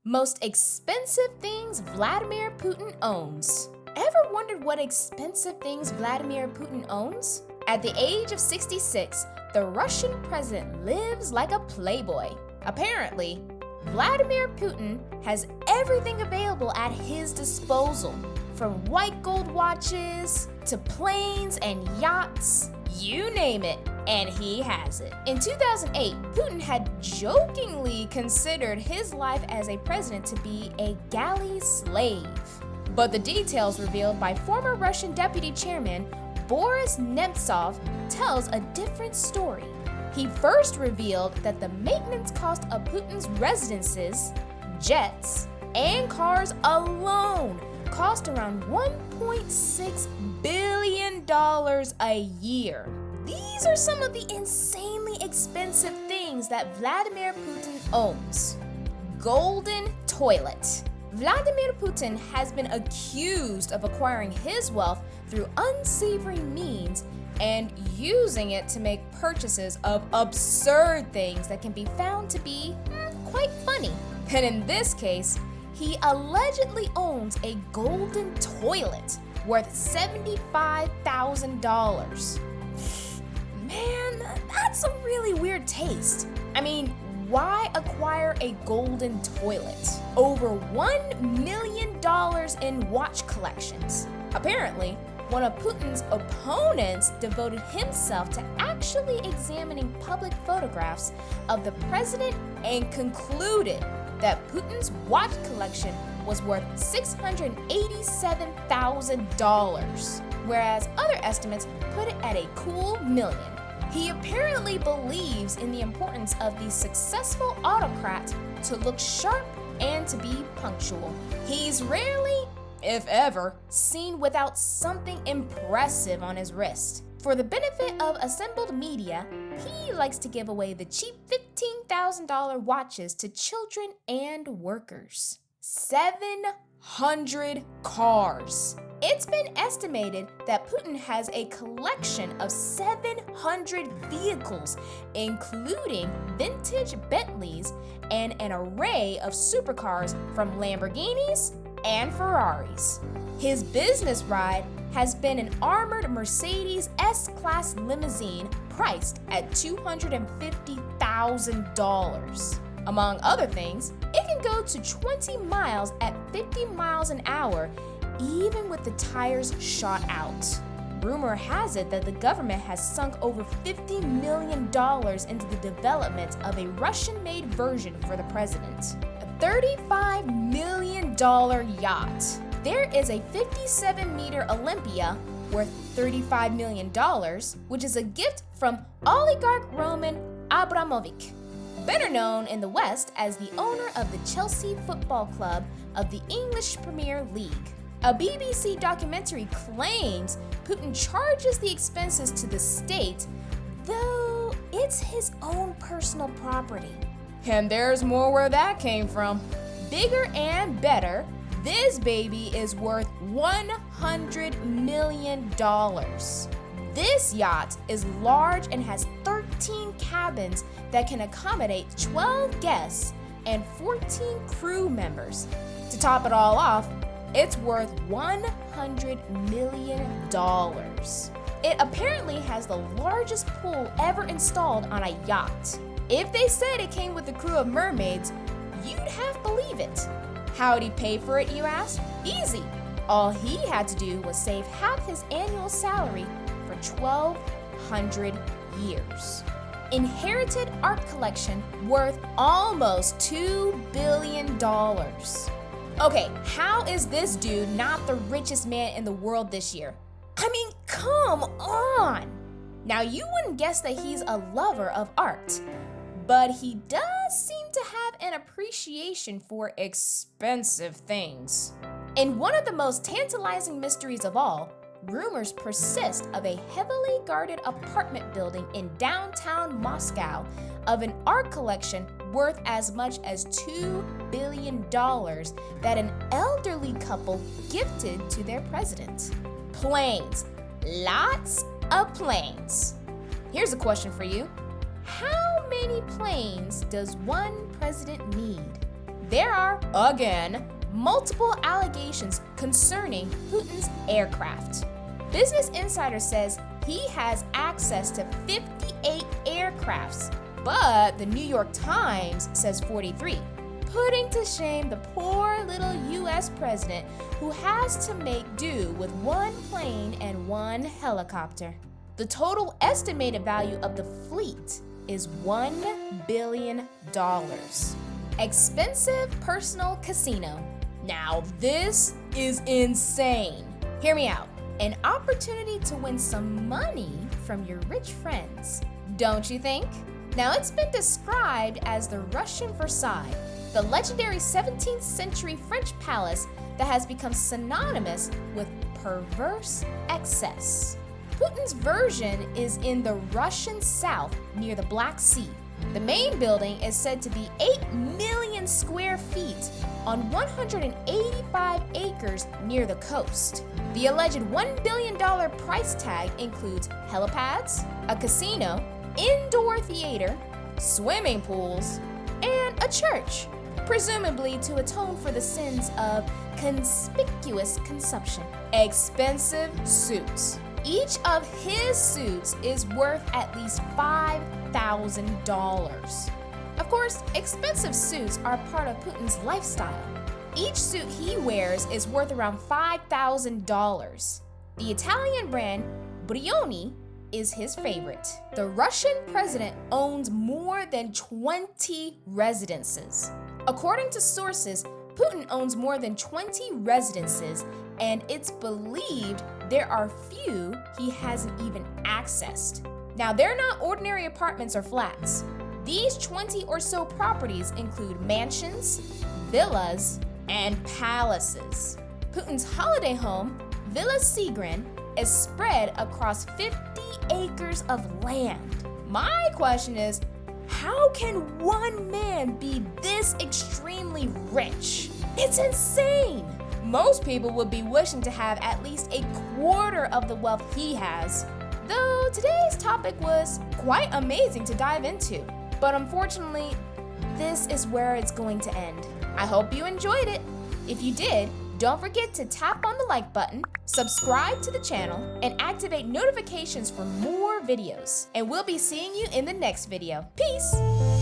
Most expensive things Vladimir Putin owns. Ever wondered what expensive things Vladimir Putin owns? At the age of 66, the Russian president lives like a playboy. Apparently, Vladimir Putin has everything available at his disposal, from white gold watches to planes and yachts, you name it, and he has it. In 2008, Putin had jokingly considered his life as a president to be a galley slave. But the details revealed by former Russian deputy chairman Boris Nemtsov tells a different story. He first revealed that the maintenance cost of Putin's residences, jets, and cars alone cost around $1.6 billion a year. These are some of the insanely expensive things that Vladimir Putin owns. Golden toilet. Vladimir Putin has been accused of acquiring his wealth through unsavory means and using it to make purchases of absurd things that can be found to be quite funny. And in this case, he allegedly owns a golden toilet worth $75,000. Man, that's a really weird taste. I mean, why acquire a golden toilet? Over $1 million in watch collections. Apparently, one of Putin's opponents devoted himself to actually examining public photographs of the president and concluded that Putin's watch collection was worth $687,000, whereas other estimates put it at a cool $1 million. He apparently believes in the importance of the successful autocrat to look sharp and to be punctual. He's rarely, if ever, seen without something impressive on his wrist. For the benefit of assembled media, he likes to give away the cheap $15,000 watches to children and workers. 700 cars. It's been estimated that Putin has a collection of 700 vehicles, including vintage Bentleys and an array of supercars from Lamborghinis and Ferraris. His business ride has been an armored Mercedes S-Class limousine priced at $250,000. Among other things, it can go to 20 miles at 50 miles an hour, even with the tires shot out. Rumor has it that the government has sunk over $50 million into the development of a Russian-made version for the president. A $35 million yacht. There is a 57-meter Olympia worth $35 million, which is a gift from oligarch Roman Abramovich, better known in the West as the owner of the Chelsea Football Club of the English Premier League. A BBC documentary claims Putin charges the expenses to the state, though it's his own personal property. And there's more where that came from. Bigger and better, this baby is worth $100 million. This yacht is large and has 13 cabins that can accommodate 12 guests and 14 crew members. To top it all off, it's worth $100 million. It apparently has the largest pool ever installed on a yacht. If they said it came with a crew of mermaids, you'd half believe it. How'd he pay for it, you ask? Easy. All he had to do was save half his annual salary for 1,200 years. Inherited art collection worth almost $2 billion. Okay, how is this dude not the richest man in the world this year? I mean, come on! Now, you wouldn't guess that he's a lover of art, but he does seem to have an appreciation for expensive things. In one of the most tantalizing mysteries of all, rumors persist of a heavily guarded apartment building in downtown Moscow of an art collection worth as much as $2 billion that an elderly couple gifted to their president. Planes. Lots of planes. Here's a question for you. How many planes does one president need? there are, again, multiple allegations concerning Putin's aircraft. Business Insider says he has access to 58 aircrafts, but the New York Times says 43, putting to shame the poor little US president who has to make do with one plane and one helicopter. The total estimated value of the fleet is $1 billion. Expensive personal casino. Now this is insane. Hear me out. An opportunity to win some money from your rich friends, don't you think? Now it's been described as the Russian Versailles, the legendary 17th century French palace that has become synonymous with perverse excess. Putin's version is in the Russian south near the Black Sea. The main building is said to be 8 million square feet on 185 acres near the coast. The alleged $1 billion price tag includes helipads, a casino, indoor theater, swimming pools, and a church, presumably to atone for the sins of conspicuous consumption. Expensive suits. Each of his suits is worth at least $5,000. Of course, expensive suits are part of Putin's lifestyle. Each suit he wears is worth around $5,000. The Italian brand Brioni is his favorite. The Russian president owns more than 20 residences. According to sources, Putin owns more than 20 residences, and it's believed there are few he hasn't even accessed. Now, they're not ordinary apartments or flats. These 20 or so properties include mansions, villas, and palaces. Putin's holiday home, Villa Sigrin, is spread across 50 acres of land. My question is, how can one man be this extremely rich? It's insane! Most people would be wishing to have at least a quarter of the wealth he has. Though today's topic was quite amazing to dive into, but unfortunately, this is where it's going to end. I hope you enjoyed it. If you did, don't forget to tap on the like button, subscribe to the channel, and activate notifications for more videos. And we'll be seeing you in the next video. Peace!